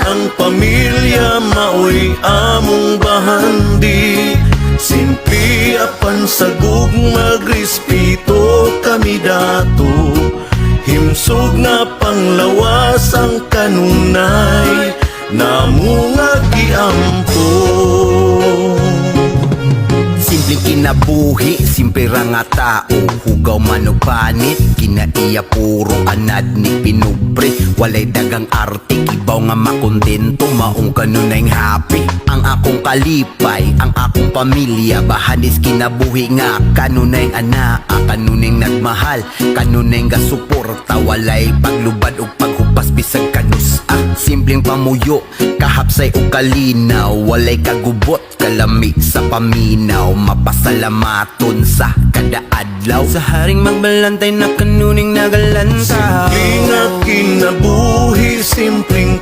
Ang pamilya maoy among bahandi, simple apan sagug magrespeto kami dato. Himsog na panglawas ang kanunay, namo nga giampo. Simpleng kinabuhi, simple ra nga tao. Hugaw man o panit, kinaiya puro anad ni pinubre. Walay dagang arte, ibaw nga makontento, maong kanunay happy. Ang akong kalipay, ang akong pamilya, bahanis kinabuhi nga kanunay anaa, kanunay nagmahal, kanunay nga suporta. Walay paglubad o paghupas bisag kanus. Simpleng pamuyo, kahapsay o kalinaw, walay kagubot, kalami sa paminaw, mapasalamaton sa kada adlaw. Sa haring magbalantay na kanuning nagalantaw. Simple nga kinabuhi, simpleng